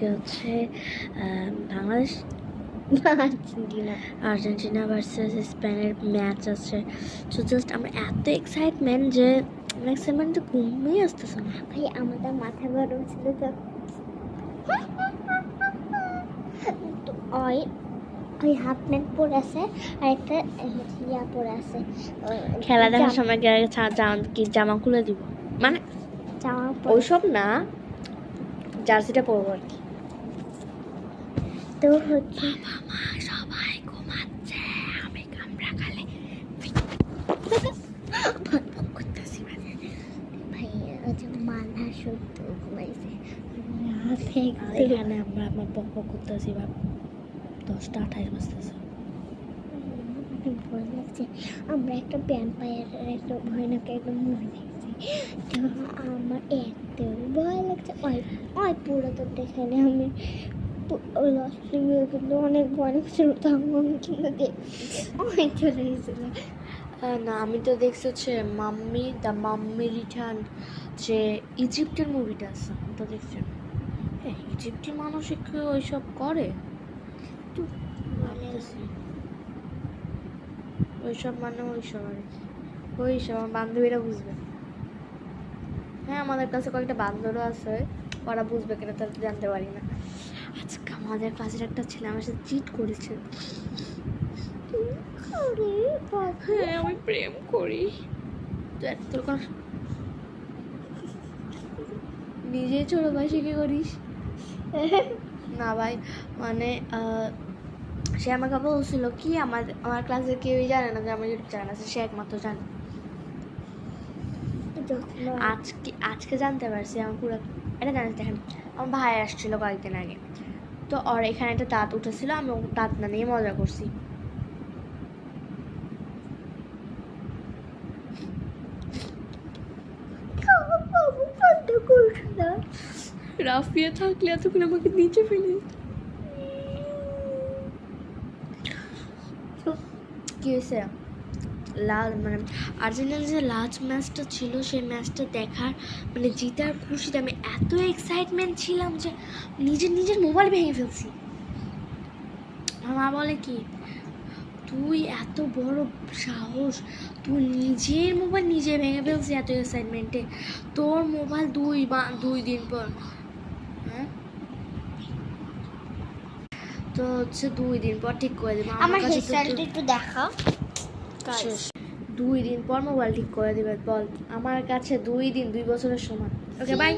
আজকে হচ্ছে Bangladesh Argentina versus স্পেনের ম্যাচ আছে। তো জাস্ট আমরা এত এক্সাইটমেন্ট যে ম্যাক্সিমাম তো ঘুমিয়ে আসতেছে না। ভাই আমাদের মাথা গরম ছিল তো ওই হাফ প্যান্ট পরে আছে আর একটা ইয়া পরে আছে। খেলা দেখার সময় কি জামা খুলে দিব, মানে জামা ওইসব না, জার্সিটা পরবো আর কি। তো হচ্ছে মামা সবাই ঘুমাচ্ছে, আমি কামড়া খালে ভাই হচ্ছে মাথা শুদ্ধ ঘুমাইছে। এখানে আমরা আমার পক্ষ করতেছি, ভাব 10টা 28 বাজতেছে। ভয় লাগছে। আমরা একটা ভ্যাম্পায়ারের একটা ভয়ানক একটা মুভি দেখছি, তো আমার এত ভয় লাগছে। ওই পুরো তো দেখালে আমি কিন্তু অনেক ভয় লাগছিল, তো আমি কিন্তু অনেক চলে গেছিল। না, আমি তো দেখছি হচ্ছে মাম্মি দ্য মাম্মি রিটার্ন, যে ইজিপ্টের মুভিটা আছে, আমি তো দেখছি। হ্যাঁ, ইজিপ্টি মানুষ একটু ওইসব করে, ওইসব মানে ওইসব আর কি, ওইসব আমার বান্ধবীরা বুঝবে। হ্যাঁ, আমাদের কাছে কয়েকটা বান্ধবীরা আছে, ওরা বুঝবে কিনা তারা জানতে পারি না। আজকে আমাদের ক্লাসের একটা ছেলে আমার সাথে চিট করেছে। হ্যাঁ, আমি প্রেম করি। তো এত নিজেই ছোট বয়সে কি করিস? না ভাই, মানে সে আমাকে বলছিল কি আমার ক্লাসে কেউই জানে না যে আমার ইউটিউব চ্যানেল আছে, সে একমাত্র জানে। আজকে জানতে পারছি। আমার পুরো এটা জানিস, দেখেন আমার ভাই আসছিল কয়েকদিন আগে, তো ওর এখানে একটা দাঁত উঠেছিল, আমি দাঁত না নিয়ে মজা করছি। রাফিয়া থাকলে এতক্ষণ আমাকে নিচে ফেলে। কি হয়েছে, মানে আর্জেন্টিনার যে লাস্ট ম্যাচটা ছিল, সেই ম্যাচটা দেখার মানে জিতার খুশিতে আমি এত এক্সাইটমেন্ট ছিলাম যে নিজের মোবাইল ভেঙে ফেলছি। আমার মা বলে কি, তুই এত বড় সাহস, তুই নিজের মোবাইল নিজে ভেঙে ফেলছি এত এক্সাইটমেন্টে, তোর মোবাইল 2 দিন পর। হ্যাঁ, তো হচ্ছে 2 দিন পর ঠিক করে দেবো। আমার হেয়ারস্টাইলটা একটু দেখাও। 2 দিন পর মোবাইল ঠিক করে দিবে। বল, আমার কাছে 2 দিন 2 বছরের সমান। Okay bye.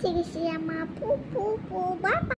ঠিক আছে, আমার পু পু পু বাই।